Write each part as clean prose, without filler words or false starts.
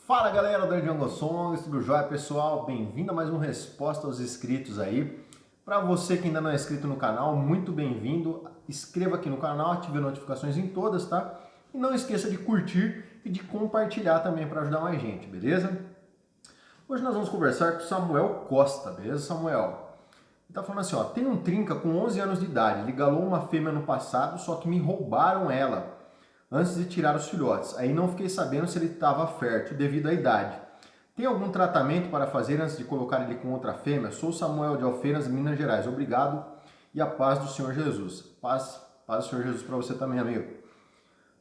Fala galera do Django Songs, tudo jóia pessoal? Bem-vindo a mais uma resposta aos inscritos aí. Para você que ainda não é inscrito no canal, muito bem-vindo. Inscreva aqui no canal, ative as notificações em todas, tá? E não esqueça de curtir e de compartilhar também para ajudar mais gente, beleza? Hoje nós vamos conversar com o Samuel Costa, beleza, Samuel? Ele tá falando assim, ó, tem um trinca com 11 anos de idade, ele galou uma fêmea no passado, só que me roubaram ela antes de tirar os filhotes. Aí não fiquei sabendo se ele estava fértil devido à idade. Tem algum tratamento para fazer antes de colocar ele com outra fêmea? Sou Samuel de Alfenas, Minas Gerais. Obrigado e a paz do Senhor Jesus. Paz do Senhor Jesus para você também, amigo.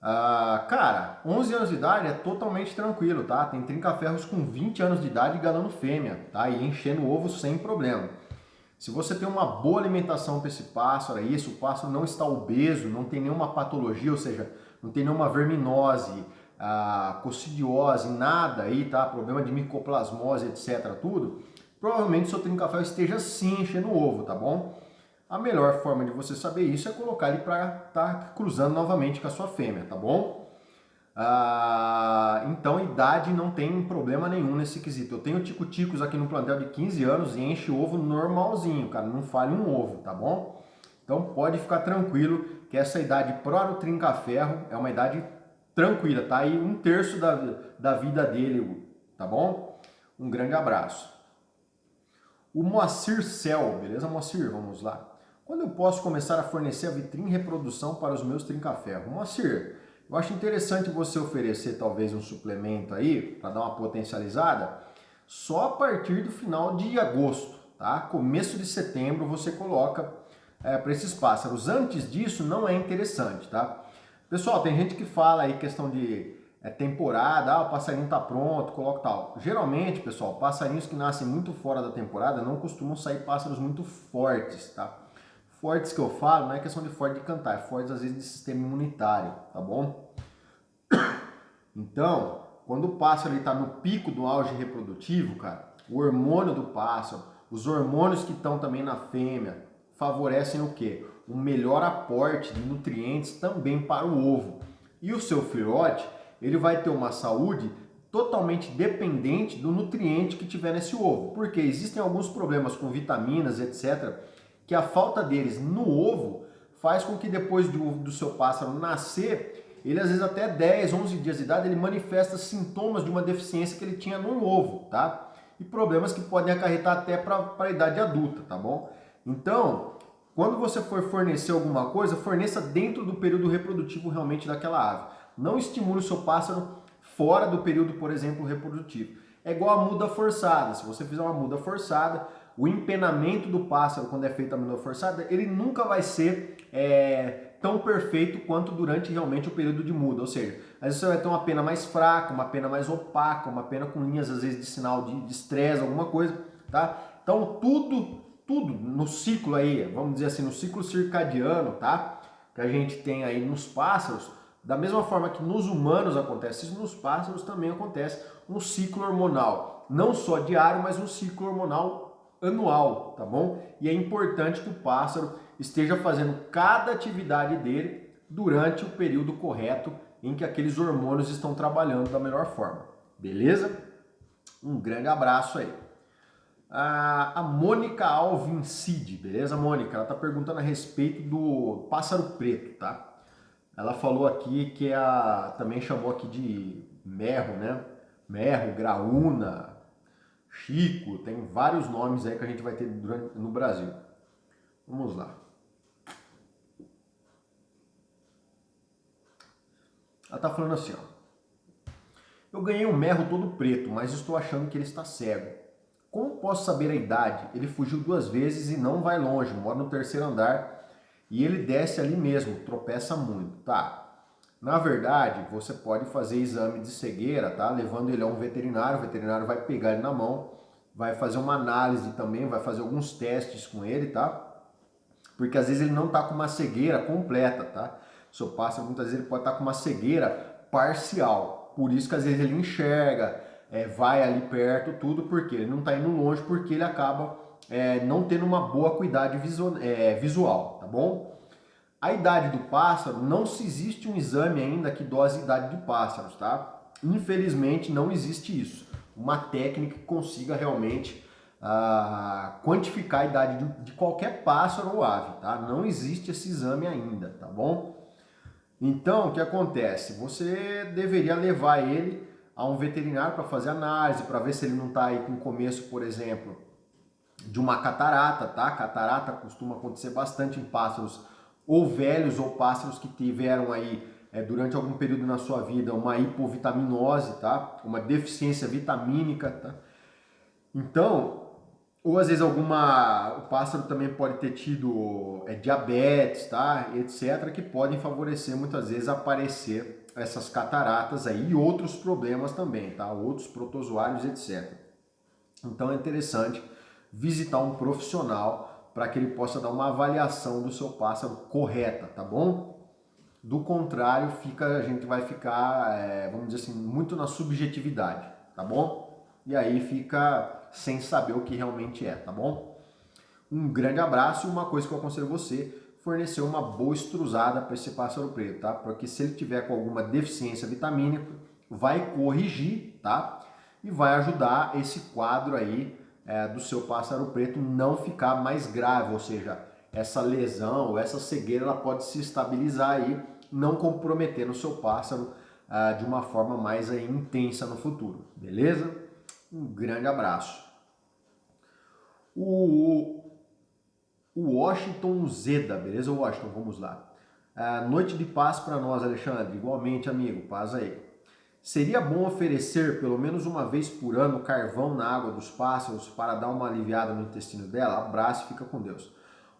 Cara, 11 anos de idade é totalmente tranquilo, tá? Tem trinca-ferros com 20 anos de idade galando fêmea, tá? E enchendo ovo sem problema. Se você tem uma boa alimentação para esse pássaro aí, se o pássaro não está obeso, não tem nenhuma patologia, ou seja, não tem nenhuma verminose, coccidiose, nada aí, tá? Problema de micoplasmose, etc, tudo, provavelmente seu trinca-ferro esteja sim enchendo o ovo, tá bom? A melhor forma de você saber isso é colocar ele para estar cruzando novamente com a sua fêmea, tá bom? Então, idade não tem problema nenhum nesse quesito. Eu tenho tico-ticos aqui no plantel de 15 anos e enche ovo normalzinho, cara, não falha um ovo, tá bom? Então pode ficar tranquilo que essa idade para o trinca-ferro é uma idade tranquila, tá? E 1/3 da vida dele, tá bom? Um grande abraço. O Moacir Cel, beleza, Moacir? Vamos lá. Quando eu posso começar a fornecer a vitrine reprodução para os meus trinca-ferro? Moacir, eu acho interessante você oferecer talvez um suplemento aí, para dar uma potencializada, só a partir do final de agosto, tá? Começo de setembro você coloca para esses pássaros. Antes disso não é interessante, tá? Pessoal, tem gente que fala aí questão de temporada, o passarinho tá pronto, coloca tal. Geralmente, pessoal, passarinhos que nascem muito fora da temporada não costumam sair pássaros muito fortes, tá? Fortes que eu falo não é questão de forte de cantar, é fortes às vezes de sistema imunitário, tá bom? Então, quando o pássaro está no pico do auge reprodutivo, cara, o hormônio do pássaro, os hormônios que estão também na fêmea, favorecem o quê? Um melhor aporte de nutrientes também para o ovo. E o seu filhote, ele vai ter uma saúde totalmente dependente do nutriente que tiver nesse ovo. Porque existem alguns problemas com vitaminas, etc., que a falta deles no ovo faz com que depois do seu pássaro nascer, ele às vezes até 10, 11 dias de idade, ele manifesta sintomas de uma deficiência que ele tinha no ovo, tá? E problemas que podem acarretar até para a idade adulta, tá bom? Então, quando você for fornecer alguma coisa, forneça dentro do período reprodutivo realmente daquela ave. Não estimule o seu pássaro fora do período, por exemplo, reprodutivo. É igual a muda forçada. Se você fizer uma muda forçada, o empenamento do pássaro, quando é feita a muda forçada, ele nunca vai ser tão perfeito quanto durante realmente o período de muda. Ou seja, às vezes você vai ter uma pena mais fraca, uma pena mais opaca, uma pena com linhas às vezes de sinal de estresse, alguma coisa, tá? Então tudo no ciclo aí, vamos dizer assim, no ciclo circadiano, tá? Que a gente tem aí nos pássaros, da mesma forma que nos humanos acontece isso, nos pássaros também acontece um ciclo hormonal, não só diário, mas um ciclo hormonal anual, tá bom? E é importante que o pássaro esteja fazendo cada atividade dele durante o período correto em que aqueles hormônios estão trabalhando da melhor forma, beleza? Um grande abraço aí. A Mônica Alvincide, beleza, Mônica? Ela tá perguntando a respeito do pássaro preto, tá? Ela falou aqui que também chamou aqui de merro, né? Merro, graúna, chico, tem vários nomes aí que a gente vai ter no Brasil. Vamos lá. Ela tá falando assim, ó. Eu ganhei um merro todo preto, mas estou achando que ele está cego. Como posso saber a idade? Ele fugiu 2 vezes e não vai longe, mora no 3º andar e ele desce ali mesmo, tropeça muito, tá? Na verdade, você pode fazer exame de cegueira, tá? Levando ele a um veterinário, o veterinário vai pegar ele na mão, vai fazer uma análise também, vai fazer alguns testes com ele, tá? Porque às vezes ele não tá com uma cegueira completa, tá? O seu pássaro muitas vezes ele pode estar com uma cegueira parcial, por isso que às vezes ele enxerga, vai ali perto, tudo, porque ele não está indo longe, porque ele acaba não tendo uma boa acuidade visual, tá bom? A idade do pássaro, não se existe um exame ainda que dose a idade de pássaros, tá? Infelizmente não existe isso. Uma técnica que consiga realmente quantificar a idade de qualquer pássaro ou ave, tá? Não existe esse exame ainda, tá bom? Então, o que acontece? Você deveria levar ele a um veterinário para fazer análise, para ver se ele não está aí com o começo, por exemplo, de uma catarata, tá? Catarata costuma acontecer bastante em pássaros ou velhos ou pássaros que tiveram aí durante algum período na sua vida uma hipovitaminose, tá? Uma deficiência vitamínica, tá? Então, ou às vezes o pássaro também pode ter tido diabetes, tá? Etc, que podem favorecer muitas vezes aparecer essas cataratas aí e outros problemas também, tá? Outros protozoários, etc. Então é interessante visitar um profissional para que ele possa dar uma avaliação do seu pássaro correta, tá bom? Do contrário, a gente vai ficar, vamos dizer assim, muito na subjetividade, tá bom? E aí fica sem saber o que realmente é, tá bom? Um grande abraço e uma coisa que eu aconselho você, fornecer uma boa estruzada para esse pássaro preto, tá? Porque se ele tiver com alguma deficiência vitamínica, vai corrigir, tá? E vai ajudar esse quadro aí do seu pássaro preto não ficar mais grave, ou seja, essa lesão ou essa cegueira ela pode se estabilizar aí, não comprometendo o seu pássaro de uma forma mais aí, intensa no futuro, beleza? Um grande abraço. O Washington Zeda, beleza, Washington? Vamos lá. Noite de paz para nós, Alexandre. Igualmente, amigo, paz aí. Seria bom oferecer pelo menos uma vez por ano carvão na água dos pássaros para dar uma aliviada no intestino dela? Abraço e fica com Deus.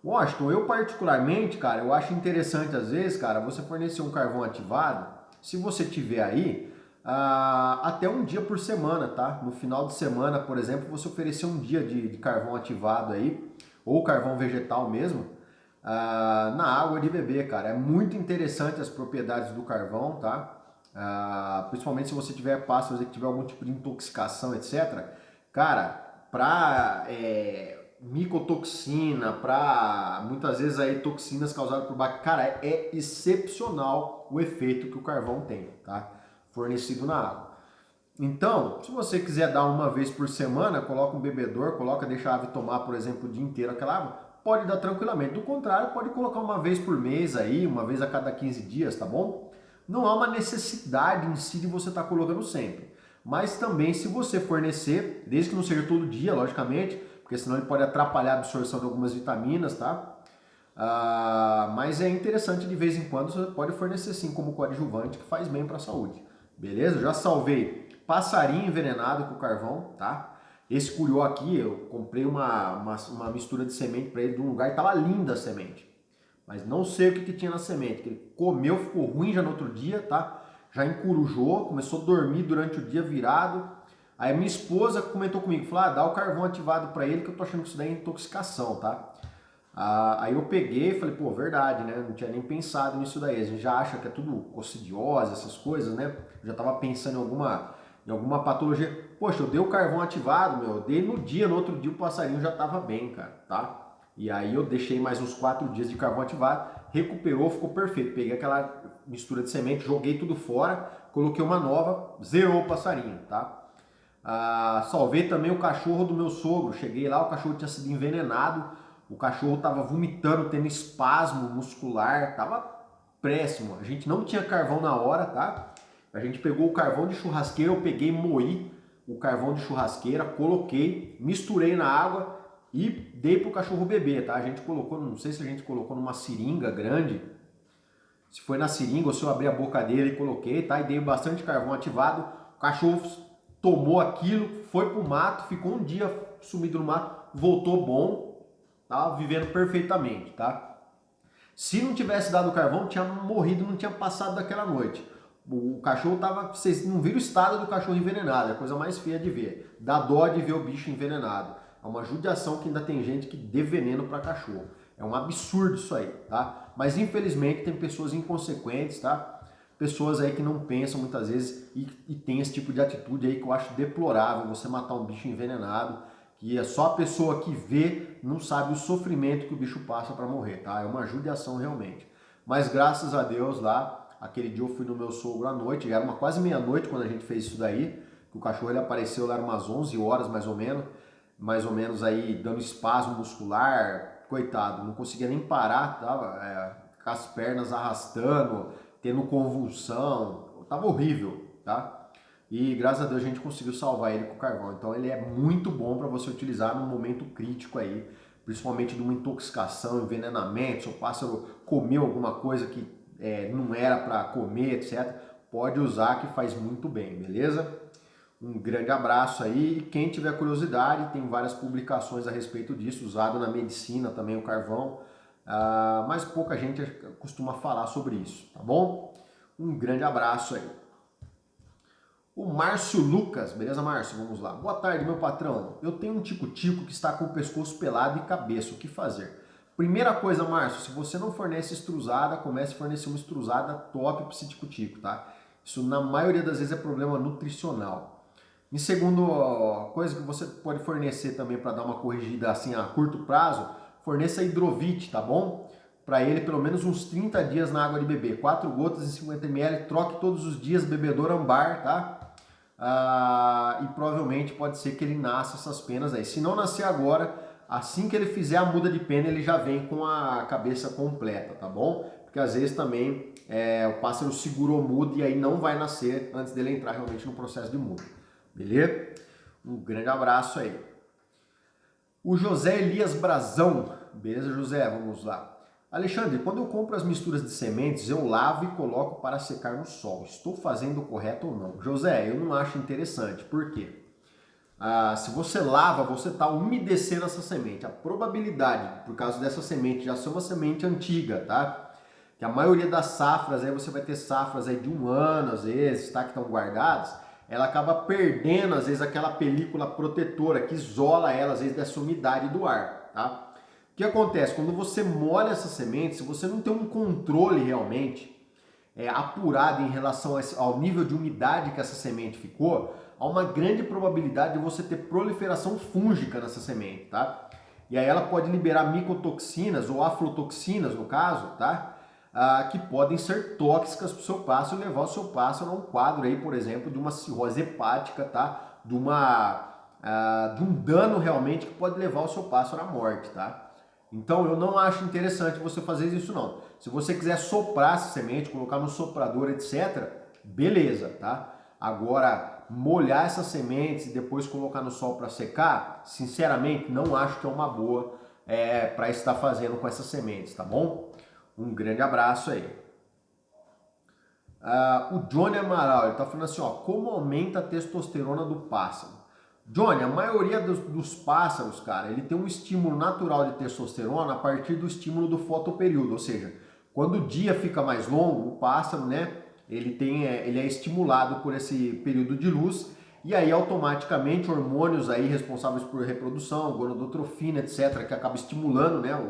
Washington, eu particularmente, cara, eu acho interessante às vezes, cara, você fornecer um carvão ativado, se você tiver aí, até um dia por semana, tá? No final de semana, por exemplo, você oferecer um dia de carvão ativado aí, ou carvão vegetal mesmo, na água de beber, cara. É muito interessante as propriedades do carvão, tá? Principalmente se você tiver pássaros que tiver algum tipo de intoxicação, etc. Cara, para micotoxina, para muitas vezes aí toxinas causadas por bactérias, cara, é excepcional o efeito que o carvão tem, tá? Fornecido na água. Então, se você quiser dar uma vez por semana, coloca um bebedor, deixa a ave tomar, por exemplo, o dia inteiro aquela água, pode dar tranquilamente. Do contrário, pode colocar uma vez por mês aí, uma vez a cada 15 dias, tá bom? Não há uma necessidade em si de você estar colocando sempre. Mas também, se você fornecer, desde que não seja todo dia, logicamente, porque senão ele pode atrapalhar a absorção de algumas vitaminas, tá? Mas é interessante de vez em quando, você pode fornecer sim como coadjuvante, que faz bem para a saúde. Beleza? Já salvei passarinho envenenado com carvão, tá? Esse curió aqui, eu comprei uma mistura de semente para ele de um lugar e tava linda a semente. Mas não sei o que tinha na semente, que ele comeu, ficou ruim já no outro dia, tá? Já encurujou, começou a dormir durante o dia virado. Aí minha esposa comentou comigo, falou, dá o carvão ativado para ele que eu tô achando que isso daí é intoxicação, tá? Aí eu peguei e falei, pô, verdade, né? Não tinha nem pensado nisso daí. A gente já acha que é tudo cocidiose, essas coisas, né? Eu já tava pensando em alguma patologia. Poxa, eu dei o carvão ativado, meu. Eu dei no dia, no outro dia o passarinho já tava bem, cara, tá? E aí eu deixei mais uns 4 dias de carvão ativado, recuperou, ficou perfeito. Peguei aquela mistura de semente, joguei tudo fora, coloquei uma nova, zerou o passarinho, tá? Salvei também o cachorro do meu sogro. Cheguei lá, o cachorro tinha sido envenenado. O cachorro estava vomitando, tendo espasmo muscular, tava péssimo. A gente não tinha carvão na hora, tá? A gente pegou o carvão de churrasqueira, eu peguei, moí o carvão de churrasqueira, coloquei, misturei na água e dei pro cachorro beber, tá? A gente colocou, não sei se a gente colocou numa seringa grande, se foi na seringa ou se eu abri a boca dele e coloquei, tá? E dei bastante carvão ativado. O cachorro tomou aquilo, foi pro mato, ficou um dia sumido no mato, voltou bom, tá? Vivendo perfeitamente, tá? Se não tivesse dado carvão, tinha morrido, não tinha passado daquela noite. O cachorro tava, vocês não viram o estado do cachorro envenenado, é a coisa mais feia de ver. Dá dó de ver o bicho envenenado. É uma judiação que ainda tem gente que dê veneno para cachorro. É um absurdo isso aí, tá? Mas infelizmente tem pessoas inconsequentes, tá? Pessoas aí que não pensam muitas vezes e tem esse tipo de atitude aí que eu acho deplorável, você matar um bicho envenenado, que é só a pessoa que vê não sabe o sofrimento que o bicho passa para morrer, tá? É uma judiação realmente. Mas graças a Deus lá, Aquele dia eu fui no meu sogro à noite, era quase meia-noite quando a gente fez isso daí, que o cachorro ele apareceu lá umas 11 horas mais ou menos aí dando espasmo muscular, coitado, não conseguia nem parar, tava com as pernas arrastando, tendo convulsão, tava horrível, tá? E graças a Deus a gente conseguiu salvar ele com o carvão. Então ele é muito bom para você utilizar num momento crítico aí, principalmente de uma intoxicação, envenenamento, se o pássaro comeu alguma coisa que não era para comer, etc. Pode usar que faz muito bem, beleza? Um grande abraço aí. E quem tiver curiosidade, tem várias publicações a respeito disso, usado na medicina também o carvão, mas pouca gente costuma falar sobre isso, tá bom? Um grande abraço aí. O Márcio Lucas, beleza, Márcio? Vamos lá. Boa tarde, meu patrão. Eu tenho um tico-tico que está com o pescoço pelado e cabeça. O que fazer? Primeira coisa, Márcio, se você não fornece extrusada, comece a fornecer uma extrusada top para esse tico-tico, tá? Isso, na maioria das vezes, é problema nutricional. Em segundo coisa que você pode fornecer também para dar uma corrigida assim a curto prazo, forneça hidrovite, tá bom? Para ele pelo menos uns 30 dias na água de beber. 4 gotas em 50 ml, troque todos os dias, bebedouro ambar, tá? E provavelmente pode ser que ele nasça essas penas aí. Se não nascer agora, assim que ele fizer a muda de pena, ele já vem com a cabeça completa, tá bom? Porque às vezes também o pássaro segurou muda e aí não vai nascer antes dele entrar realmente no processo de muda. Beleza? Um grande abraço aí. O José Elias Brazão. Beleza, José? Vamos lá. Alexandre, quando eu compro as misturas de sementes, eu lavo e coloco para secar no sol. Estou fazendo o correto ou não? José, eu não acho interessante. Por quê? Se você lava, você está umedecendo essa semente. A probabilidade, por causa dessa semente, já ser uma semente antiga, tá? Que a maioria das safras, aí você vai ter safras aí de 1 ano, às vezes, tá? Que estão guardadas. Ela acaba perdendo, às vezes, aquela película protetora que isola ela, às vezes, dessa umidade do ar, tá? O que acontece? Quando você molha essa semente, se você não tem um controle realmente apurado em relação ao nível de umidade que essa semente ficou, há uma grande probabilidade de você ter proliferação fúngica nessa semente, tá? E aí ela pode liberar micotoxinas ou aflotoxinas, no caso, tá? Que podem ser tóxicas para o seu pássaro e levar o seu pássaro a um quadro aí, por exemplo, de uma cirrose hepática, tá? De um dano realmente que pode levar o seu pássaro à morte, tá? Então eu não acho interessante você fazer isso não. Se você quiser soprar essa semente, colocar no soprador, etc., beleza, tá? Agora, molhar essas sementes e depois colocar no sol para secar, sinceramente, não acho que é uma boa para estar fazendo com essas sementes, tá bom? Um grande abraço aí. O Johnny Amaral, ele tá falando assim, ó, como aumenta a testosterona do pássaro? Johnny, a maioria dos pássaros, cara, ele tem um estímulo natural de testosterona a partir do estímulo do fotoperíodo, ou seja, quando o dia fica mais longo, o pássaro, né, ele é estimulado por esse período de luz e aí automaticamente hormônios aí responsáveis por reprodução, gonadotrofina, etc, que acaba estimulando, né,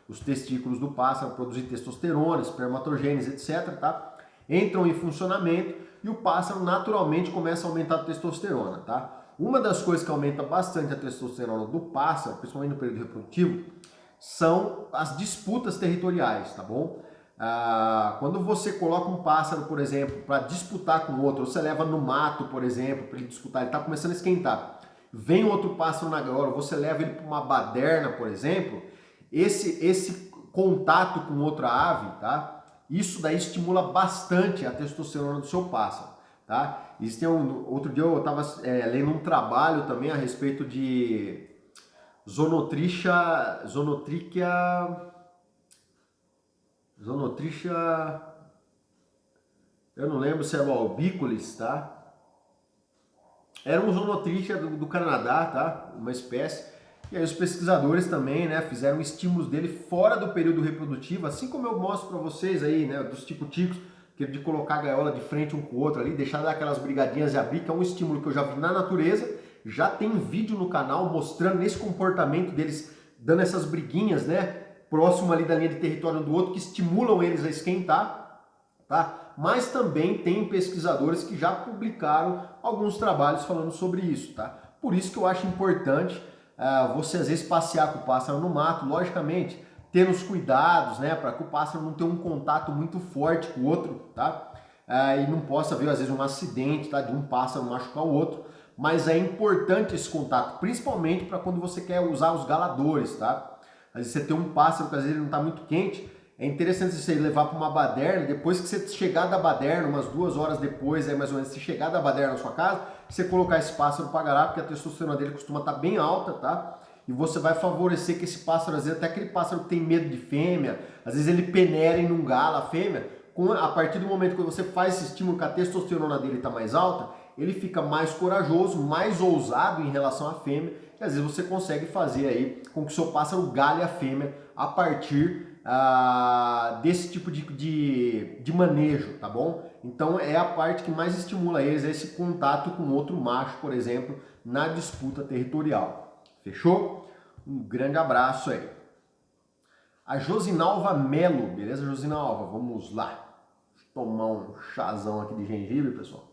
os testículos do pássaro a produzir testosterona, espermatogênese, etc, tá? Entram em funcionamento e o pássaro naturalmente começa a aumentar a testosterona, tá? Uma das coisas que aumenta bastante a testosterona do pássaro, principalmente no período reprodutivo, são as disputas territoriais, tá bom? Quando você coloca um pássaro, por exemplo, para disputar com outro, você leva no mato, por exemplo, para ele disputar, ele está começando a esquentar. Vem outro pássaro na gaiola, você leva ele para uma baderna, por exemplo, esse contato com outra ave, tá? Isso daí estimula bastante a testosterona do seu pássaro, tá? Outro dia eu estava lendo um trabalho também a respeito de Zonotrichia, eu não lembro se era o albicollis, tá? Era um Zonotrichia do Canadá, tá? Uma espécie. E aí os pesquisadores também, né, fizeram estímulos dele fora do período reprodutivo, assim como eu mostro para vocês aí, né, dos tico-ticos, que é de colocar a gaiola de frente um com o outro ali, deixar dar aquelas brigadinhas e abrir, que é um estímulo que eu já vi na natureza. Já tem vídeo no canal mostrando esse comportamento deles, dando essas briguinhas, né, próximo ali da linha de território um do outro, que estimulam eles a esquentar, tá? Mas também tem pesquisadores que já publicaram alguns trabalhos falando sobre isso, tá? Por isso que eu acho importante você às vezes passear com o pássaro no mato, logicamente, tendo os cuidados, né, para que o pássaro não tenha um contato muito forte com o outro, tá? E não possa haver, às vezes, um acidente, tá, de um pássaro machucar o outro. Mas é importante esse contato, principalmente para quando você quer usar os galadores, tá? Às vezes você tem um pássaro que às vezes ele não está muito quente, é interessante você levar para uma baderna, depois que você chegar da baderna, umas 2 horas depois, aí mais ou menos, se chegar da baderna na sua casa, você colocar esse pássaro para galar, porque a testosterona dele costuma estar bem alta, tá? E você vai favorecer que esse pássaro, às vezes até aquele pássaro que tem medo de fêmea, às vezes ele peneira e não gala a fêmea, a partir do momento que você faz esse estímulo que a testosterona dele está mais alta, ele fica mais corajoso, mais ousado em relação à fêmea, e às vezes você consegue fazer aí com que o seu pássaro gale a fêmea a partir desse tipo de manejo, tá bom? Então é a parte que mais estimula eles, é esse contato com outro macho, por exemplo, na disputa territorial. Fechou? Um grande abraço aí. A Josinalva Melo, beleza, Josinalva? Vamos lá. Tomar um chazão aqui de gengibre, pessoal.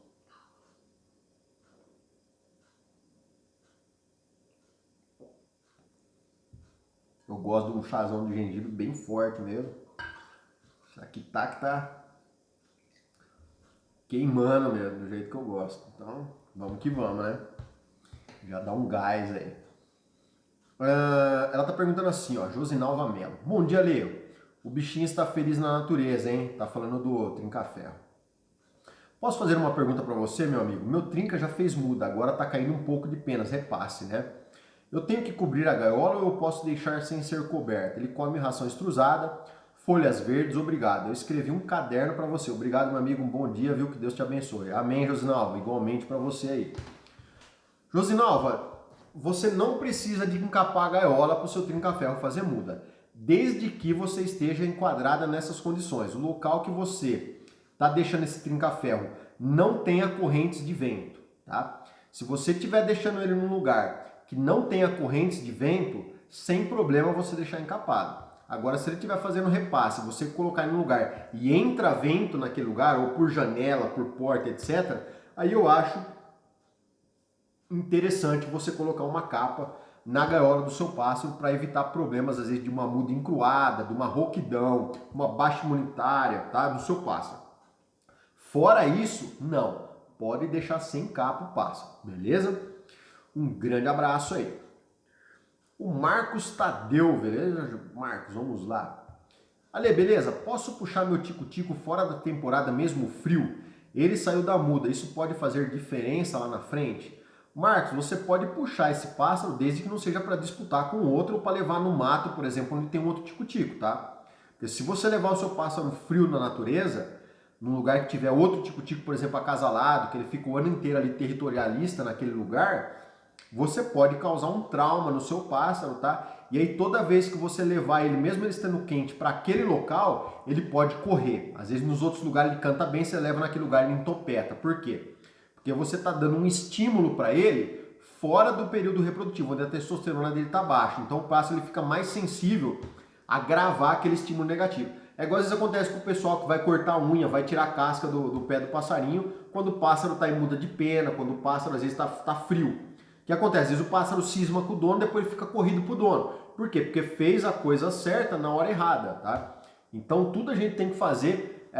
Eu gosto de um chazão de gengibre bem forte mesmo. Isso aqui tá queimando mesmo, do jeito que eu gosto. Então, vamos que vamos, né? Já dá um gás aí. Ela tá perguntando assim, ó, Josinalva Mello. Bom dia, Leo. O bichinho está feliz na natureza, hein? Tá falando do trinca-ferro. Posso fazer uma pergunta para você, meu amigo? Meu trinca já fez muda, agora tá caindo um pouco de penas, repasse, né? Eu tenho que cobrir a gaiola ou eu posso deixar sem ser coberta? Ele come ração extrusada, folhas verdes, obrigado. Eu escrevi um caderno para você. Obrigado, meu amigo, um bom dia, viu? Que Deus te abençoe. Amém, Josinalva. Igualmente para você aí. Josinalva, você não precisa de encapar a gaiola para o seu trinca-ferro fazer muda, desde que você esteja enquadrada nessas condições. O local que você está deixando esse trinca-ferro não tenha correntes de vento, tá? Se você estiver deixando ele num lugar que não tenha correntes de vento, sem problema você deixar encapado. Agora, se ele estiver fazendo repasse, você colocar ele num lugar e entra vento naquele lugar, ou por janela, por porta, etc., aí eu acho interessante você colocar uma capa na gaiola do seu pássaro para evitar problemas, às vezes, de uma muda encruada, de uma rouquidão, uma baixa imunitária, tá? Do seu pássaro. Fora isso, não. Pode deixar sem capa o pássaro, beleza? Um grande abraço aí. O Marcos Tadeu, beleza? Marcos, vamos lá. Ale, beleza? Posso puxar meu tico-tico fora da temporada mesmo frio? Ele saiu da muda, isso pode fazer diferença lá na frente? Marcos, você pode puxar esse pássaro desde que não seja para disputar com outro ou para levar no mato, por exemplo, onde tem um outro tico-tico, tá? Porque se você levar o seu pássaro frio na natureza, num lugar que tiver outro tico-tico, por exemplo, acasalado, que ele fica o ano inteiro ali territorialista naquele lugar, você pode causar um trauma no seu pássaro, tá? E aí toda vez que você levar ele, mesmo ele estando quente, para aquele local, ele pode correr. Às vezes nos outros lugares ele canta bem, você leva naquele lugar ele entopeta. Por quê? Porque você está dando um estímulo para ele fora do período reprodutivo, onde a testosterona dele está baixa. Então o pássaro ele fica mais sensível a gravar aquele estímulo negativo. É igual às vezes acontece com o pessoal que vai cortar a unha, vai tirar a casca do pé do passarinho, quando o pássaro está em muda de pena, quando o pássaro às vezes está frio. O que acontece? Às vezes o pássaro cisma com o dono, depois ele fica corrido pro dono. Por quê? Porque fez a coisa certa na hora errada, tá? Então tudo a gente tem que fazer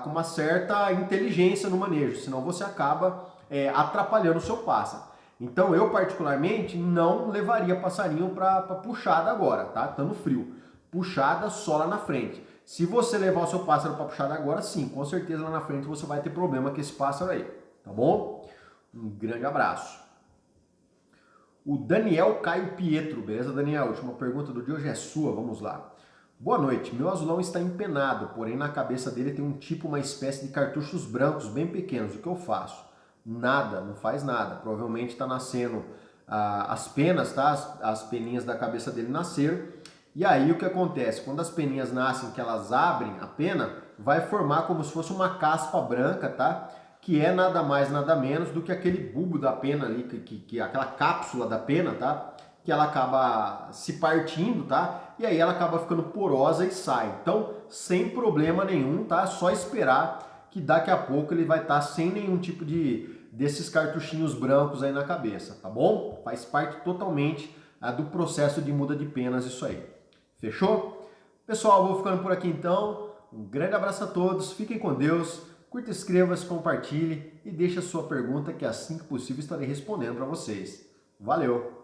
com uma certa inteligência no manejo, senão você acaba atrapalhando o seu pássaro. Então eu particularmente não levaria passarinho para puxada agora, tá? Estando frio. Puxada só lá na frente. Se você levar o seu pássaro para puxada agora, sim, com certeza lá na frente você vai ter problema com esse pássaro aí, tá bom? Um grande abraço. O Daniel Caio Pietro, beleza, Daniel? Última pergunta do dia hoje é sua, vamos lá. Boa noite, meu azulão está empenado, porém na cabeça dele tem um tipo, uma espécie de cartuchos brancos bem pequenos. O que eu faço? Nada, não faz nada. Provavelmente está nascendo as penas, tá? As peninhas da cabeça dele nasceram. E aí o que acontece? Quando as peninhas nascem, que elas abrem a pena, vai formar como se fosse uma caspa branca, tá? Que é nada mais, nada menos do que aquele bulbo da pena ali, aquela cápsula da pena, tá? Que ela acaba se partindo, tá? E aí ela acaba ficando porosa e sai. Então, sem problema nenhum, tá? Só esperar que daqui a pouco ele vai estar sem nenhum tipo desses cartuchinhos brancos aí na cabeça, tá bom? Faz parte totalmente do processo de muda de penas isso aí. Fechou? Pessoal, vou ficando por aqui então. Um grande abraço a todos, fiquem com Deus, curta, inscreva-se, compartilhe e deixe a sua pergunta que assim que possível estarei respondendo para vocês. Valeu!